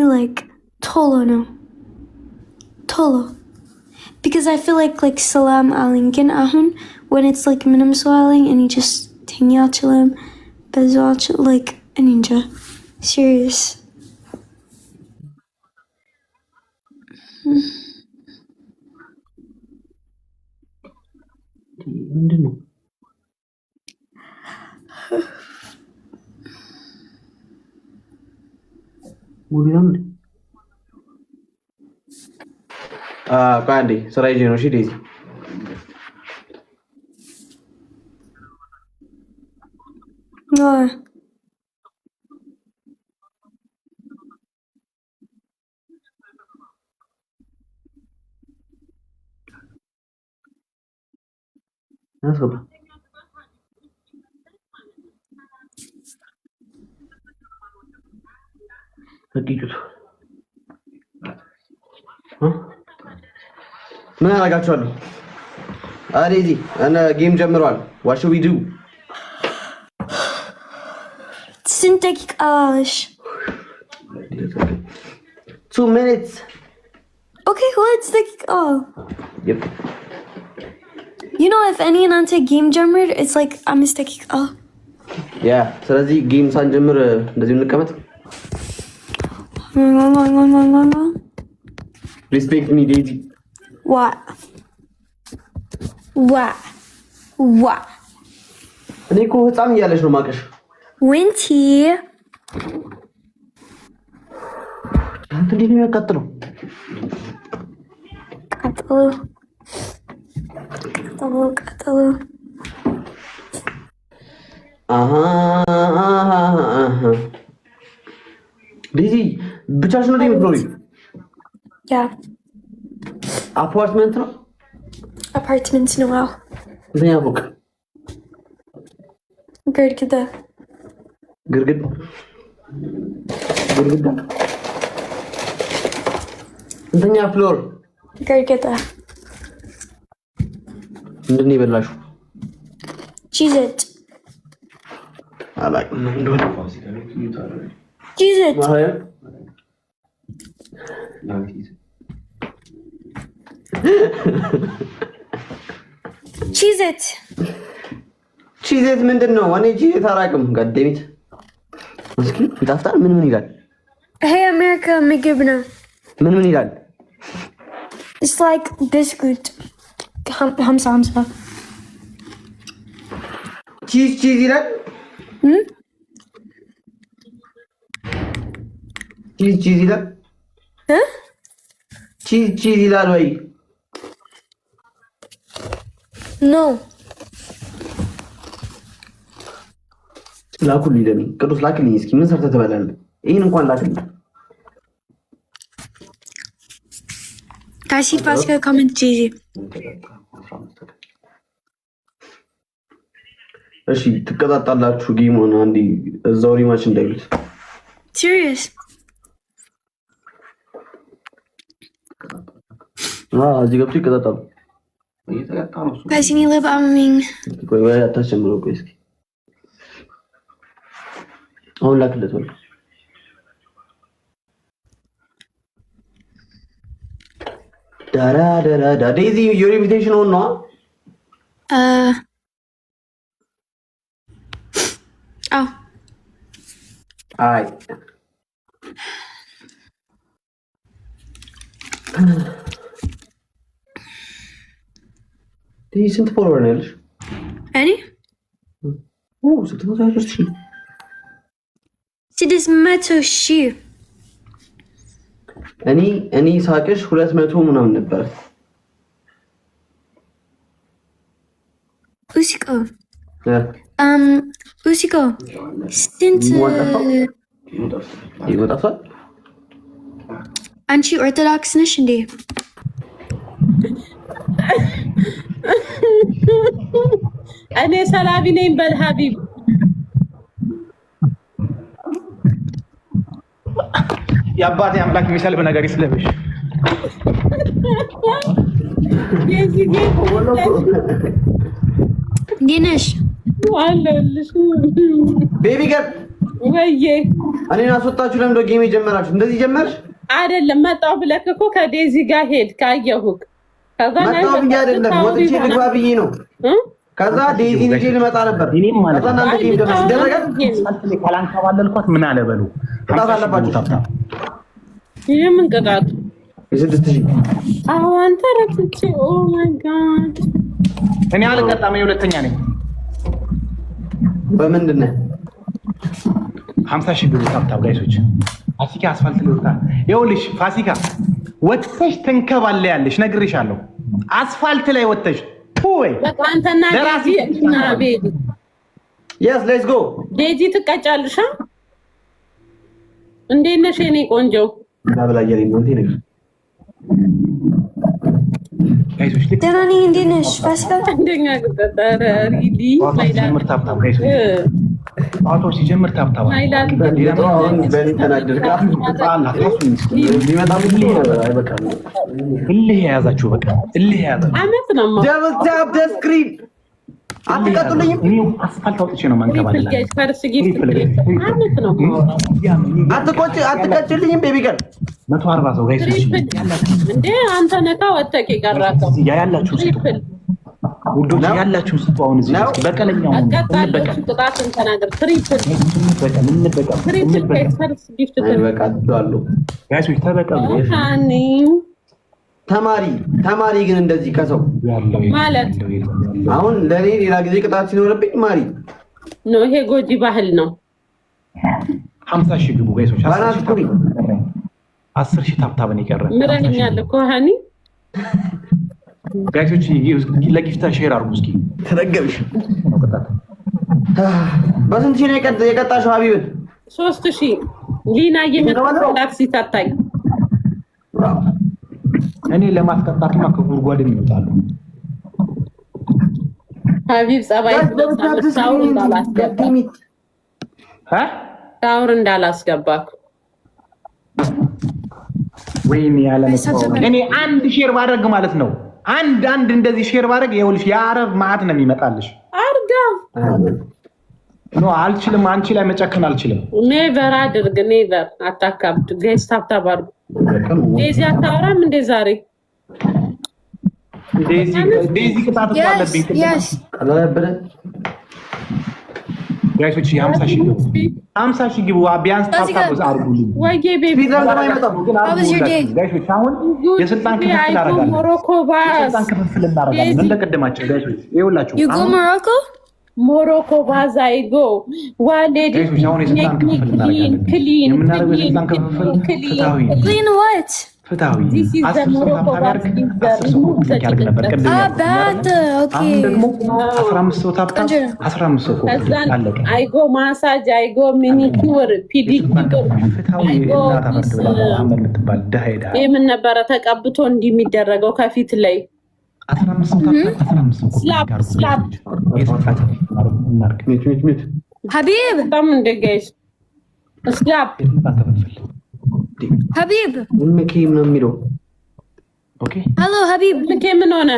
like Tolo no. Tolo. Because I feel like Salam Alinkin Ahun when it's like minimum swelling and you just Tingyachilum Bezwach like a ninja. Serious. Candy, Sarai Geno, she is. No. That's good. ምን አላጋችኋለሁ? አሬዚ እና ጌም ጀምሯል። What should we do? Synthetic Ash. 2 minutes. Okay, let's take Yep. You know, if any Nante game jammered, it's like I'm mistaking. Yeah. ስለዚህ ጌም ሳንጀምር እንደዚህ እንቀመጥ። Respect me, Daisy. What? እኔ እኮ ህፃን እያለች ነው ማቀሽ። Winty. አንተ እንዴት ነው የሚያቃጥለው? ቃጠሎ። ዴዚ ብቻሽ ነው የምትኖሪው? Yeah. አፓርትመንት ነው? Apartment ነው። ዋው። እኛ ፎቅ ግድግዳ እንተኛ ፍሎር ግድግዳ ምንድን ነው የበላሽው? Cheese it. አላውቅም እንደሆነ Cheese it. Cheese it. ቺዜት ምንድን ነው? እኔ ቺዜት አላውቅም። ጋደሚት እስኪ ይጣፍጣል። ምን ይላል? Hey America ምግብ ነው። ምን ይላል? It's like biscuit. Hamsa. ቺዝ ይላል? ቺዝ ይላል? ቺዝ ይላል ወይ? No. ላኩልኝ ለኔ ቅዱስ ላክልኝ። እስኪ ምን ሰርተህ ትበላለህ? ይሄን እንኳን ላክልኝ። Kasi paska comment cheesy. እሺ ትቀጣጣላችሁ ጌም ሆነ አንዲ እዛው ሪማች እንዳይሉት። Serious? እዚህ ገብቶ ይቀጣጣሉ። Kasi nila ba aming ቆይ ወይ አታስጀምረው። ቆይ እስኪ አሁን ላክለት ወል ዳራ ዴዚ your invitation on ነው? Oh. አይ ዴዚ ስንት ፎሎወር ነው ያለሽ? Ready? ስንት ነው ያለሽ? See this metal sheer. እኔ ሳቅሽ 200 ምናምን ነበር። Usiko. Usiko. Since ይወጣፋል አንቺ ኦርቶዶክስ ነሽ እንዴ? እኔ ሰላቢ ነኝ በል ሀቢብ። የአባቴ አምላክ የሚሰልብ ነገር ይስለብሽ። እንዴት ነሽ? አለሁልሽ ቤቢ ገር ወይዬ እኔን አስወጣችሁ ለምን ነው ጌም የጀመራችሁ? እንደዚህ ጀመርሽ አይደለም መጣሁ ብለህ እኮ ከዴዚ ጋር ሄድክ አየሁህ። ከዛ መጣሁ ብዬ አይደለም ወጥቼ ልግባ ብዬ ነው። ከዛ ዴዚ ልጄ ልመጣ ነበር። እኔም ማለት ከዛ እናንተ ጌም ደረስ ይደረጋል። ካላንከባለልኳት ምን አለበሉ ቅጣት አለባችሁ። ይሄ ምን ቅጣት? 6000 አዎ አንተ ረፍቼ ኦ ማይ ጋድ እኔ አልቀጣም። ሁለተኛ ነኝ። በምንድን ነው 50,000 ብር ታብታብ ጋይሶች ፋሲካ አስፋልት ልውጣ። ይኸውልሽ ፋሲካ ወጥተሽ ትንከባለያለሽ፣ ነግሬሻለሁ። አስፋልት ላይ ወጥተሽ ወይ በቃ አንተና ዴዚ እና ቤቢ yes let's go ዴዚ ትቀጫለሽ። እንዴት ነሽ የኔ ቆንጆ? እናብላየኝ ነው እንዴ ነገር ጋይሶች ደህና ነኝ። እንዴት ነሽ ፋሲካ? አንደኛ ቁጥጥር ሪዲ ማይላንድ ታብታብ ጋይሶች አውቶ ሲጀምር ታብታብ ማይላንድ አሁን በእንተናደርጋ ሊመጣ ምን ነበር? አይበቃም። እልህ የያዛችሁ በቃ እልህ የያዛችሁ አመት ነው ደብል ታፕ ደ ስክሪን አትቀጡልኝም። እኔ አስፋልት አውጥቼ ነው ማንከባለላ ፈርስ ጊፍት አመት ነው። አትቀጭልኝም ቤቢ ገር 140 ሰው ጋይሶች እንዴ አንተ ነካ ወጣቂ ቀራከው ያላችሁ ትሪፕል ውዶች ያላችሁ ስጡ። አሁን እዚህ በቀለኛው አቀጣጣችሁ ቅጣትን ተናገር። ትሪፕል ትሪፕል ፈርስ ጊፍት አይበቃችኋለሁ ጋይሶች ተበቀሉ። ሃኒ ተማሪ ግን እንደዚህ ከሰው ማለት አሁን ለኔ ሌላ ጊዜ ቅጣት ሲኖርብኝ ማሪ ነው። ይሄ ጎጂ ባህል ነው። 50,000 ግቡ ጋይሶች። ባናት ኩሪ 10,000 ታብታብን ይቀራል። ምረኛለ እኮ ሃኒ ጋይሶች ለጊፍታ ሼር አድርጉ እስኪ። ተረገብሽ በስንት ሺህ ነው የቀጣሽው ሀቢብን? 3000 ሊና የመጣላት ሲታታይ እኔ ለማስቀጣትማ ከጉርጓድም ይወጣሉ። ሀቢብ ጸባይ ሳውር እንዳላስገባክ ወይኔ ያለ እኔ አንድ ሼር ባደርግ ማለት ነው። አንድ እንደዚህ ሼር ባደርግ ይኸውልሽ የአረብ ማዕት ነው የሚመጣልሽ። አርጋ ኖ አልችልም። አንቺ ላይ መጨከን አልችልም። ኔቨር አድርግ። ኔቨር አታካብድ። ጋይስ ታብታብ አድርጉ። ዴዚ አታወራም እንዴ ዛሬ? ዴዚ ቅጣት አለብኝ። ጋይሶች 50,000 ግቡ። ቢያንስ ታብታብ አድርጉልኝ። ወይዬ ቤቢ ጋይሶች አሁን የስልጣን ክፍፍል አደርጋለሁ። የስልጣን ክፍፍል እናደርጋለን እንደቀደማቸው ጋይሶች ይኸውላችሁ ሞሮኮ ባዛይጎ ዋሌ ፍትሃዊ አይጎ ማሳጅ አይጎ ሚኒኪውር ምን ነበረ ተቀብቶ እንዲህ የሚደረገው ከፊት ላይ ሀቢብ በጣም እንደጋይስ ስላፕ ሀቢብ ምኪም ነው የሚለው። ሄሎ ሀቢብ ልኬ ምን ሆነ?